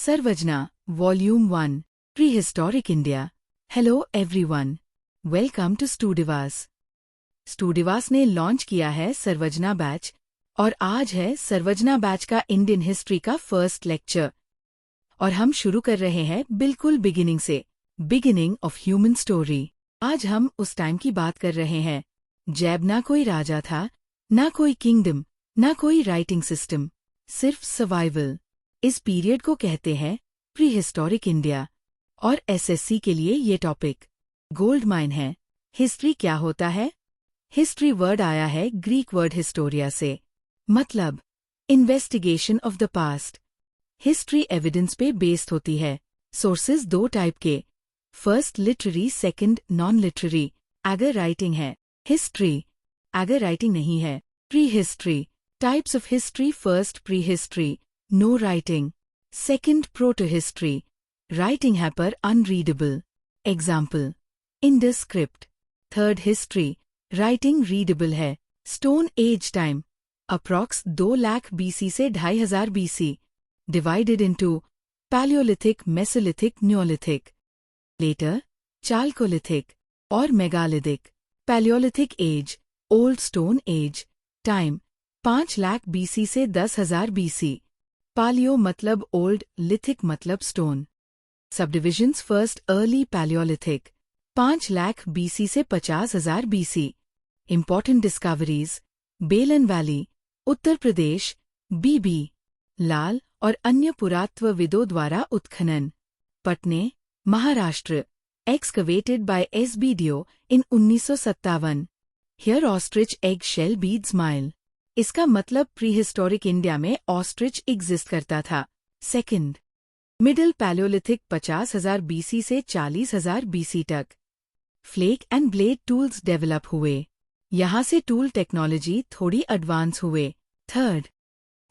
Sarvajna, Volume 1, Prehistoric India. Hello everyone. Welcome to Studivas. स्टूडिवास ने launch किया है सर्वजना batch और आज है सर्वजना बैच का इंडियन हिस्ट्री का फर्स्ट लेक्चर। और हम शुरू कर रहे हैं बिल्कुल बिगिनिंग से, बिगिनिंग ऑफ ह्यूमन स्टोरी। आज हम उस टाइम की बात कर रहे हैं जब ना कोई राजा था, ना कोई किंगडम, ना कोई राइटिंग सिस्टम, सिर्फ सर्वाइवल। इस पीरियड को कहते हैं प्री हिस्टोरिक इंडिया और एसएससी के लिए ये टॉपिक गोल्ड माइन है। हिस्ट्री क्या होता है? हिस्ट्री वर्ड आया है ग्रीक वर्ड हिस्टोरिया से, मतलब investigation of the past. History evidence पे बेस्ड होती है। सोर्सेज दो टाइप के, first literary, second non literary. अगर राइटिंग है हिस्ट्री, अगर राइटिंग नहीं है pre history. Types of history, first pre history, no writing, second proto history, writing है पर unreadable, example Indus script. Third history, writing readable है, stone age time approx 2 lakh BC से 2500 BC, divided into palaeolithic, Mesolithic, Neolithic. Later chalcolithic और megalithic. Palaeolithic age, old stone age, time 5 lakh BC से 10,000 BC. Palaeo मतलब old, lithic मतलब stone. Subdivisions, first early palaeolithic 5 lakh BC से 50,000 BC. Important discoveries, Belan valley, Uttar Pradesh, BB Lal और अन्य पुरातत्वविदों द्वारा उत्खनन। Patne, Maharashtra, excavated by SBDO in 1957। Here ostrich egg shell beads माइल। इसका मतलब प्री हिस्टोरिक इंडिया में ऑस्ट्रिच एग्जिस्ट करता था। सेकंड मिडिल पैलियोलिथिक 50,000 बीसी से 40,000 बीसी तक। Flake and blade tools develop हुए, यहाँ से टूल टेक्नोलॉजी थोड़ी एडवांस हुए। थर्ड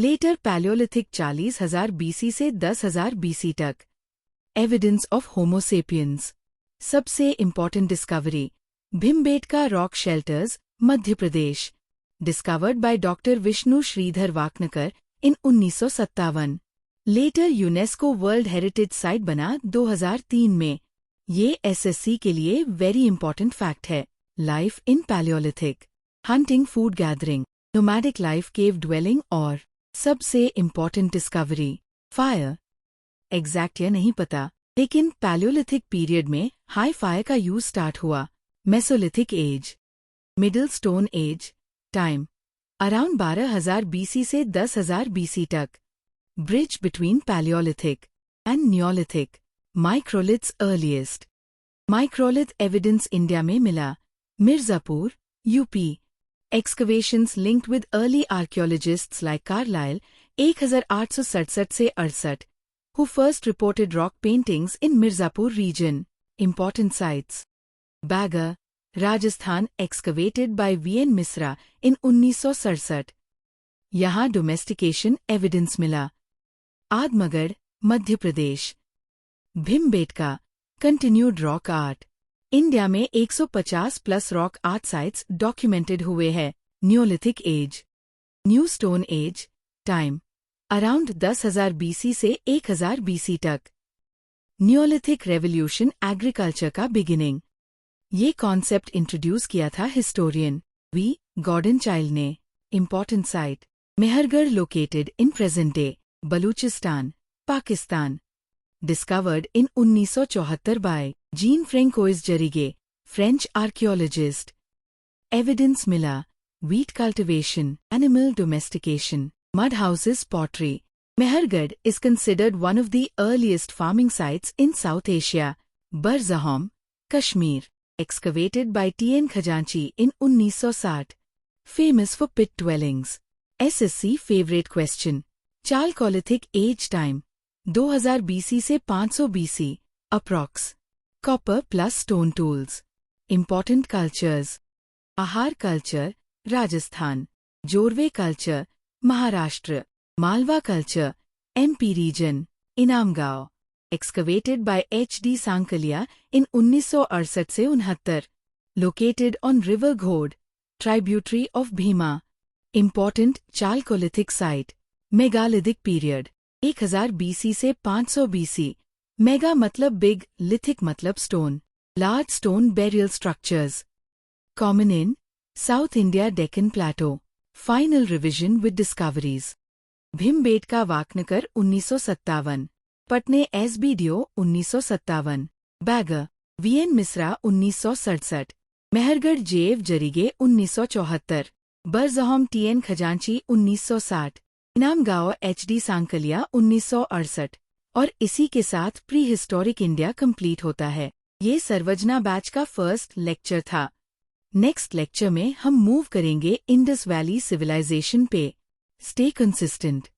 लेटर पैलियोलिथिक 40,000 बीसी से 10,000 बीसी तक। Evidence of homo sapiens. सबसे important discovery Bhimbetka rock shelters, Madhya Pradesh, discovered by doctor Vishnu Shridhar Wakankar in 1957। Later UNESCO world heritage site बना 2003 में। ये एसएससी के लिए वेरी इंपॉर्टेंट फैक्ट है। Life in palaeolithic, hunting, food gathering, nomadic life, cave dwelling और सबसे इम्पॉर्टेंट डिस्कवरी फायर। एग्जैक्ट या नहीं पता, लेकिन पैलियोलिथिक पीरियड में हाई फायर का यूज स्टार्ट हुआ। Mesolithic age, middle stone age, time around 12,000 BC से 10,000 बीसी तक। Bridge between palaeolithic and neolithic. Microliths earliest. Microlith evidence India में मिला Mirzapur, UP. Excavations linked with early archaeologists like Carlyle 1867 से 68, who first reported rock paintings in Mirzapur region. Important sites: Bagar, Rajasthan, excavated by V.N. Mishra in 1967। यहाँ domestication evidence मिला। Adamgarh, Madhya Pradesh. Bhimbetka, continued rock art. India में 150 plus rock art sites documented हुए हैं। Neolithic age, new stone age, time around 10,000 BC से 1,000 BC तक। Neolithic revolution, agriculture का beginning. ये concept introduce किया था हिस्टोरियन वी गॉर्डन चाइल्ड ने। Important site Mehrgarh, located in present day Baluchistan, Pakistan, discovered in 1974 by Jean Francois Jarrige, French archaeologist. Evidence मिला wheat cultivation, animal domestication, mud houses, pottery. Mehergarh is considered one of the earliest farming sites in South Asia. Barzahom, Kashmir, excavated by T.N. Khajanchi in 1960. Famous for pit dwellings. SSC favorite question. Chalcolithic age time 2000 BC से 500 BC, approx. Copper plus stone tools. Important cultures. Ahar culture, Rajasthan. Jorwe culture, Maharashtra. Malwa culture, MP region, Inamgaon. Excavated by HD. Sankalia in 1968 से 69। Located on river Ghod, tributary of Bhima. Important chalcolithic site, megalithic period. 1000 BC से 500 BC। Mega मतलब big, lithic मतलब stone, large stone burial structures. Common in south India Deccan plateau. Final revision with discoveries. Bhimbetka Wakankar 1957, Patne SBDO 1957, Bagor VN Mishra 1967, Mehrgarh जेव जरीगे 1974, बरजहम TN खजांची 1960, इनाम गांव HD Sankalia 1968। और इसी के साथ प्री हिस्टोरिक इंडिया कंप्लीट होता है। ये सर्वजना बैच का फर्स्ट लेक्चर था। नेक्स्ट लेक्चर में हम मूव करेंगे इंडस वैली सिविलाइजेशन पे। Stay consistent.